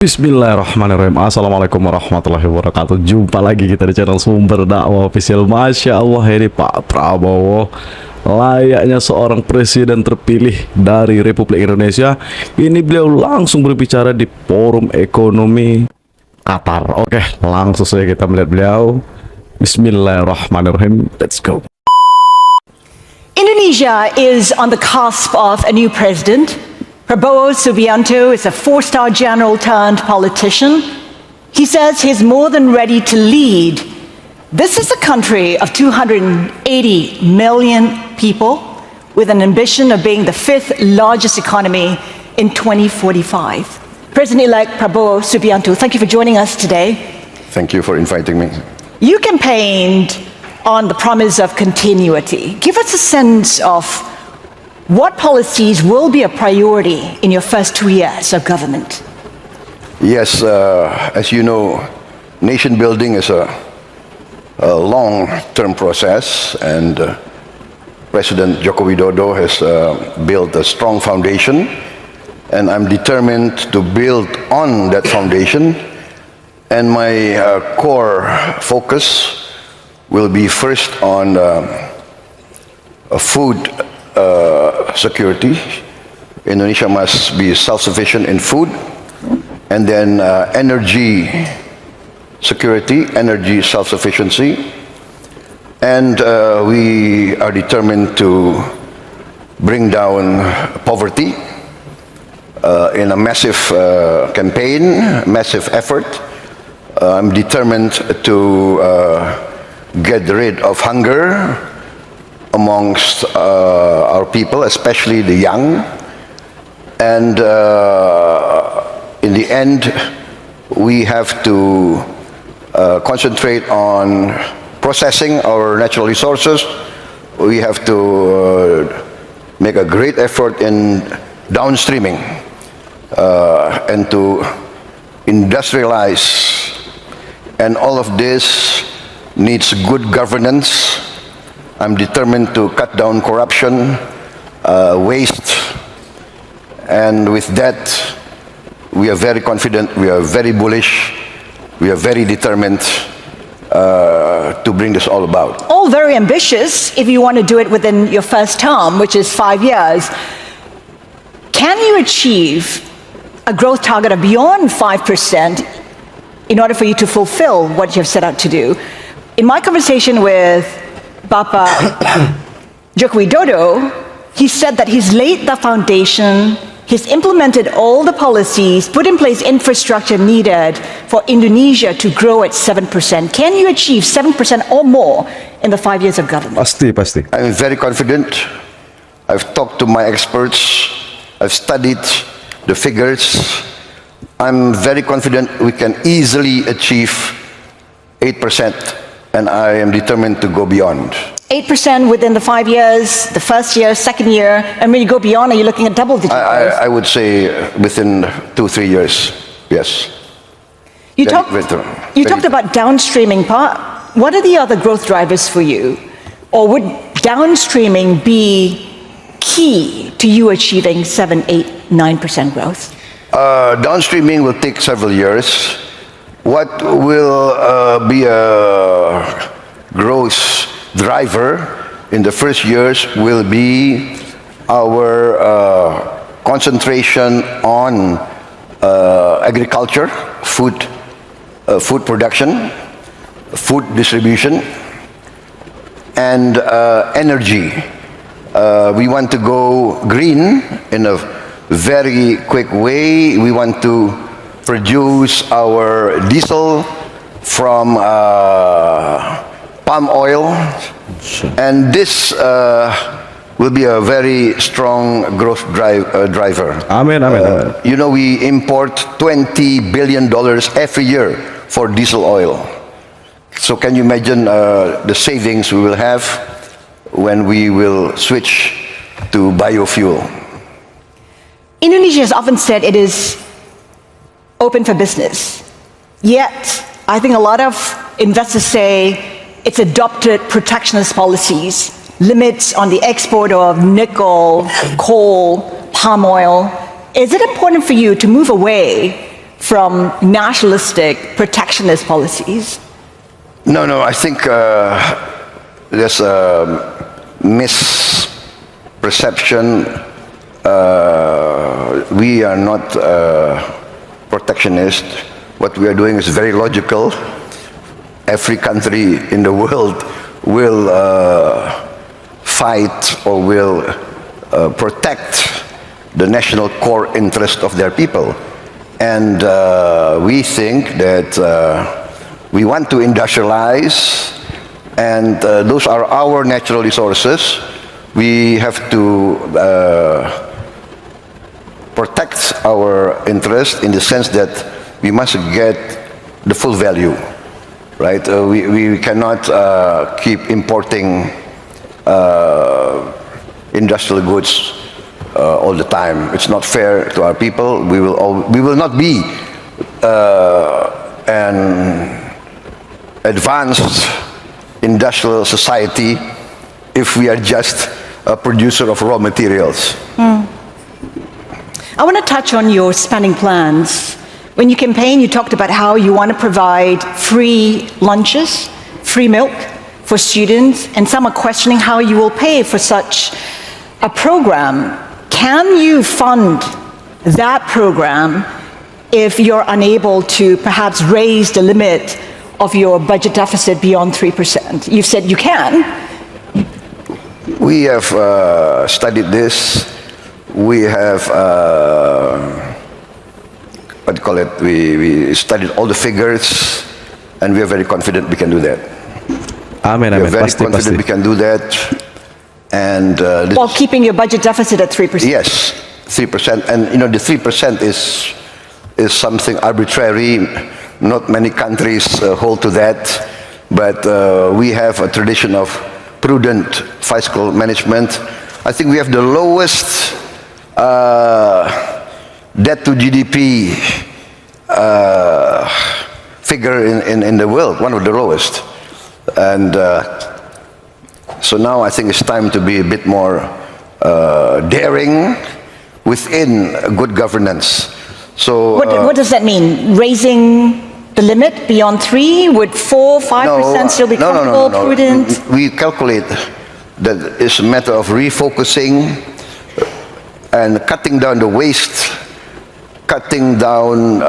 Bismillahirrahmanirrahim. Assalamualaikum warahmatullahi wabarakatuh. Jumpa lagi kita di channel Sumber Dakwah Official. Masya Allah, ini Pak Prabowo layaknya seorang presiden terpilih dari Republik Indonesia. Ini beliau langsung berbicara di forum ekonomi Qatar. Oke, langsung saja kita melihat beliau. Bismillahirrahmanirrahim. Let's go. Indonesia is on the cusp of a new president. Prabowo Subianto is a four-star general turned politician. He says he's more than ready to lead. This is a country of 280 million people with an ambition of being the fifth largest economy in 2045. President-elect Prabowo Subianto, thank you for joining us today. Thank you for inviting me. You campaigned on the promise of continuity. Give us a sense of what policies will be a priority in your first 2 years of government? Yes, as you know, nation building is a long-term process, and President Joko Widodo has built a strong foundation, and I'm determined to build on that foundation. And my core focus will be first on food security. Indonesia must be self-sufficient in food, and then energy security, energy self-sufficiency, and we are determined to bring down poverty in a massive campaign, massive effort. I'm determined to get rid of hunger amongst our people, especially the young, and in the end we have to concentrate on processing our natural resources. We have to make a great effort in downstreaming and to industrialize, and all of this needs good governance. I'm determined to cut down corruption, waste, and with that, we are very confident, we are very bullish, we are very determined to bring this all about. All very ambitious if you want to do it within your first term, which is 5 years. Can you achieve a growth target of beyond 5% in order for you to fulfill what you have set out to do? In my conversation with Bapak Joko Widodo, he said that he's laid the foundation, he's implemented all the policies, put in place infrastructure needed for Indonesia to grow at 7%. Can you achieve 7% or more in the 5 years of government? Pasti. I'm very confident. I've talked to my experts, I've studied the figures. I'm very confident we can easily achieve 8%. And I am determined to go beyond. 8% within the 5 years, the first year, second year, and when you go beyond, are you looking at double-digit growth? I would say within 2-3 years, yes. You talked about downstreaming. What are the other growth drivers for you? Or would downstreaming be key to you achieving 7, 8, 9% growth? Downstreaming will take several years. What will be a growth driver in the first years will be our concentration on agriculture, food production, food distribution, and energy. We want to go green in a very quick way. We want to produce our diesel from palm oil, and this will be a very strong growth driver. Amin. You know, we import $20 billion every year for diesel oil. So can you imagine the savings we will have when we will switch to biofuel? Indonesia has often said it is open for business. Yet, I think a lot of investors say it's adopted protectionist policies, limits on the export of nickel, coal, palm oil. Is it important for you to move away from nationalistic protectionist policies? No, I think there's a misperception. We are not protectionist. What we are doing is very logical. Every country in the world will fight or will protect the national core interest of their people. And we think that we want to industrialize, and those are our natural resources. We have to protect our interest in the sense that we must get the full value, right? We cannot keep importing industrial goods all the time. It's not fair to our people. We will not be an advanced industrial society if we are just a producer of raw materials. I want to touch on your spending plans. When you campaigned, you talked about how you want to provide free lunches, free milk for students, and some are questioning how you will pay for such a program. Can you fund that program if you're unable to perhaps raise the limit of your budget deficit beyond 3%? You've said you can. We have studied this. We have, what do you call it? We studied all the figures, and we are very confident we can do that. Amin, We are amin. very Pasti, confident we pasti. can do that. And this, While keeping your budget deficit at 3%. yes, 3%. And the 3% is something arbitrary. Not many countries hold to that. But we have a tradition of prudent fiscal management. I think we have the lowest debt to GDP figure in the world, one of the lowest. And so now I think it's time to be a bit more daring within good governance. So What does that mean? Raising the limit beyond 3? Would 4, 5% still be comfortable, prudent? We calculate that it's a matter of refocusing and cutting down the waste, cutting down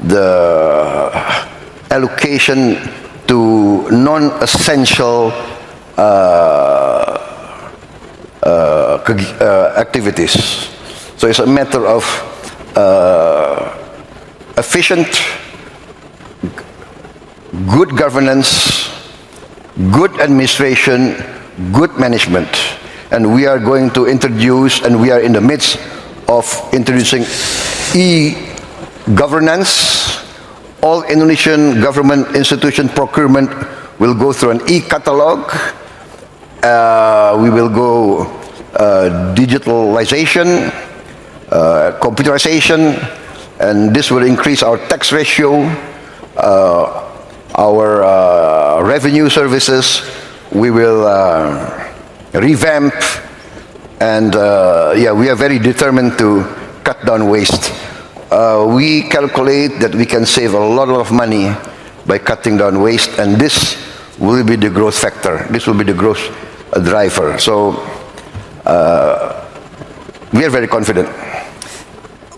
the allocation to non-essential activities. So it's a matter of efficient, good governance, good administration, good management. And we are going to introduce, and we are in the midst of introducing e-governance. All Indonesian government institution procurement will go through an e-catalog. We will go digitalization, computerization, and this will increase our tax ratio, our revenue services. We will revamp, and we are very determined to cut down waste. We calculate that we can save a lot of money by cutting down waste, and this will be the growth factor. This will be the growth driver. So we are very confident.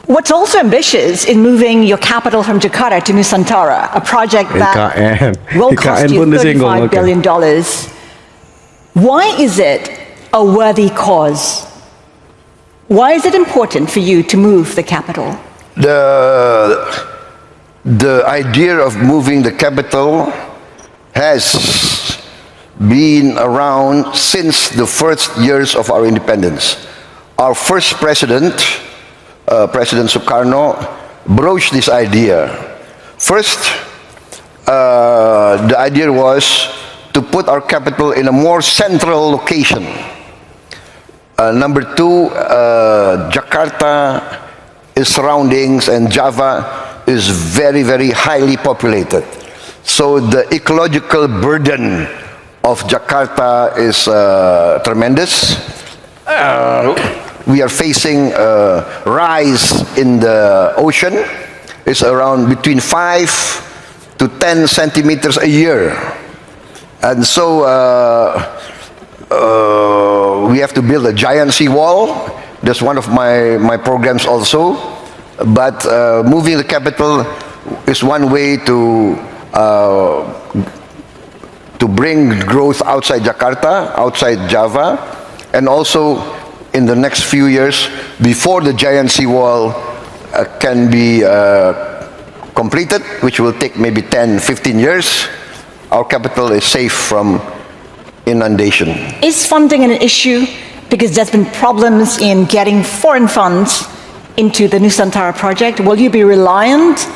What's also ambitious in moving your capital from Jakarta to Nusantara, a project that IKN. will cost IKN you pun disinggung. $35 Oke. billion. Why is it a worthy cause? Why is it important for you to move the capital? The idea of moving the capital has been around since the first years of our independence. Our first president, President Sukarno, broached this idea. First, the idea was to put our capital in a more central location. Number two, Jakarta, its surroundings, and Java is very, very highly populated. So the ecological burden of Jakarta is tremendous. we are facing a rise in the ocean. It's around between 5 to 10 centimeters a year. And so we have to build a giant seawall. That's one of my programs also. But moving the capital is one way to bring growth outside Jakarta, outside Java, and also in the next few years, before the giant seawall can be completed, which will take maybe 10, 15 years, our capital is safe from inundation. Is funding an issue? Because there's been problems in getting foreign funds into the Nusantara project. Will you be reliant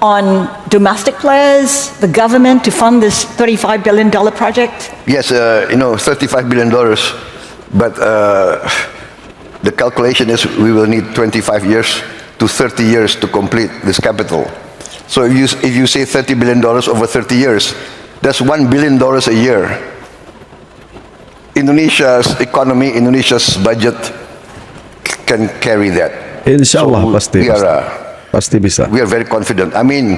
on domestic players, the government, to fund this $35 billion project? Yes, $35 billion, but the calculation is we will need 25 years to 30 years to complete this capital. So if you say $30 billion over 30 years, that's $1 billion a year. Indonesia's economy, Indonesia's budget can carry that. Insyaallah pasti. Pasti bisa. We are very confident. I mean,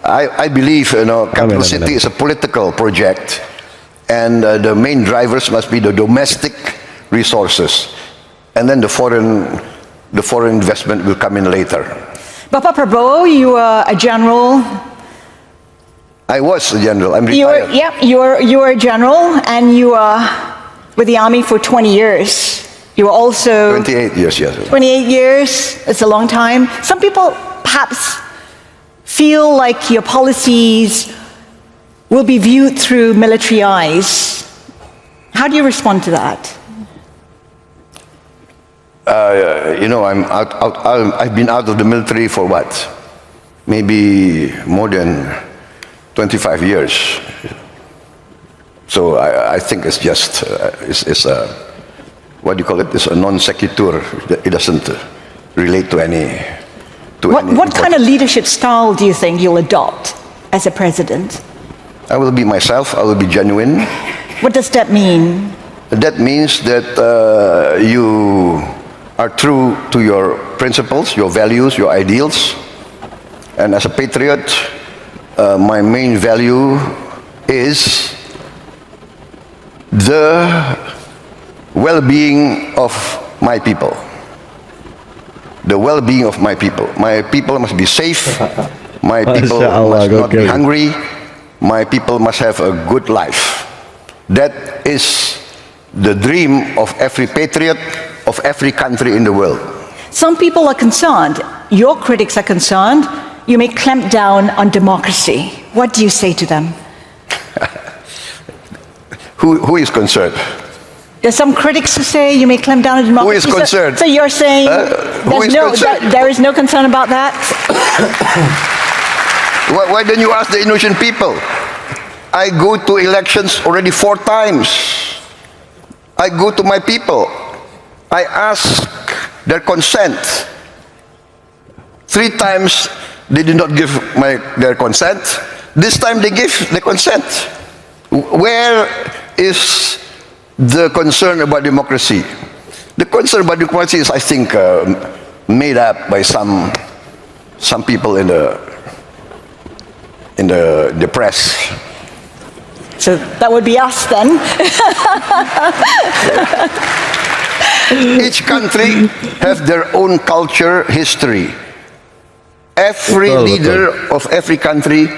I believe capital city is a political project, and the main drivers must be the domestic resources, and then the foreign investment will come in later. Bapak Prabowo, you were a general. I was a general. I'm retired. You were a general, and you were with the army for 20 years. You were also 28 years, yes. 28 years. It's a long time. Some people perhaps feel like your policies will be viewed through military eyes. How do you respond to that? I've been out of the military for what? Maybe more than 25 years. So I think it's just it's a, what do you call it? It's a non sequitur. It doesn't relate to any. What kind of leadership style do you think you'll adopt as a president? I will be myself. I will be genuine. What does that mean? That means that you are true to your principles, your values, your ideals. And as a patriot, my main value is the well-being of my people. The well-being of my people. My people must be safe. My people must not be hungry. My people must have a good life. That is the dream of every patriot, of every country in the world. Some people are concerned. Your critics are concerned. You may clamp down on democracy. What do you say to them? Who is concerned? There's some critics who say you may clamp down on democracy. Who is concerned? So you're saying there is no concern about that? Why don't you ask the Indonesian people? I go to elections already 4 times. I go to my people. I ask their consent. 3 times they did not give their consent. This time they give the consent. Where is the concern about democracy? The concern about democracy is, I think, made up by some people in the press. So that would be us then. Each country has their own culture, history. Every leader of every country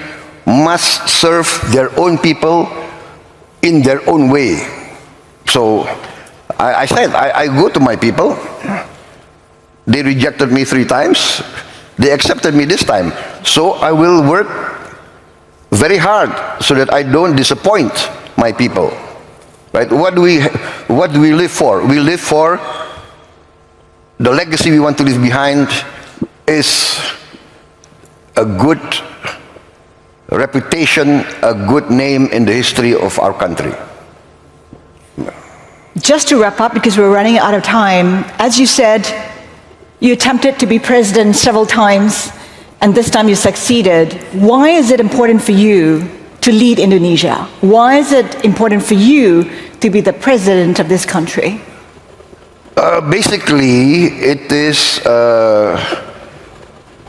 must serve their own people in their own way. So I said, I go to my people. They rejected me 3 times. They accepted me this time. So I will work very hard so that I don't disappoint my people. Right? What do we live for? We live for the legacy we want to leave behind is a good reputation, a good name in the history of our country. Just to wrap up, because we're running out of time, as you said, you attempted to be president several times, and this time you succeeded. Why is it important for you to lead Indonesia? Why is it important for you to be the president of this country? Basically, it is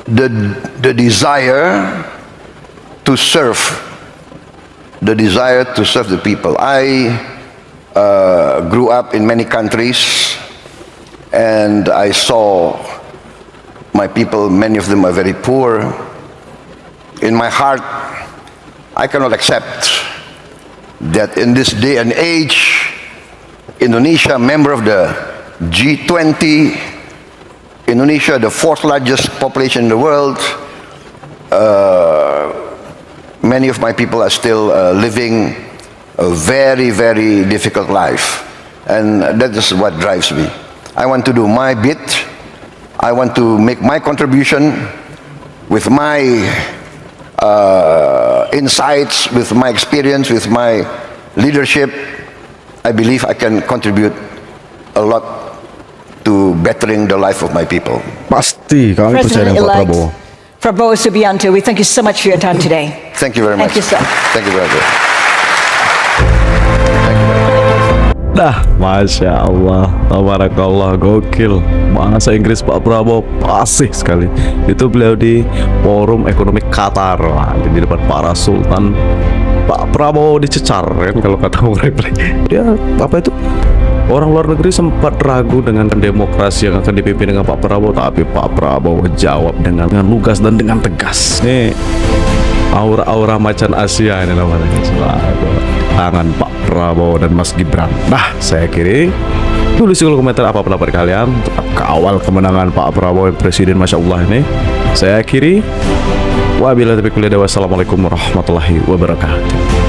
the desire to serve, the people. I grew up in many countries, and I saw my people. Many of them are very poor. In my heart, I cannot accept that in this day and age, Indonesia, member of the G20, Indonesia, the fourth largest population in the world, many of my people are still living a very, very difficult life. And that is what drives me. I want to do my bit. I want to make my contribution with my insights, with my experience, with my leadership. I believe I can contribute a lot to bettering the life of my people. Pasti kami percaya dengan Pak Prabowo. President-elect Prabowo Subianto, we thank you so much for your time today. Thank you very much. Thank you, sir. Thank you very much. Dah, Masya Allah, tabarakallah, gokil. Bahasa Inggris Pak Prabowo fasih sekali. Itu beliau di Forum Ekonomi Qatar, di depan para sultan. Pak Prabowo dicecar, kan kalau kata orang dia apa itu? Orang luar negeri sempat ragu dengan demokrasi yang akan dipimpin dengan Pak Prabowo, tapi Pak Prabowo jawab dengan lugas dan dengan tegas. Nih, aura-aura macan Asia ini namanya. Tangan Pak Prabowo dan Mas Gibran. Nah, saya kiri tulis di kolom komentar apa pendapat kalian. Tetap kawal kemenangan Pak Prabowo yang presiden, Masya Allah ini. Saya kiri. Wabillahi taufiq wal hidayah. Wassalamualaikum warahmatullahi wabarakatuh.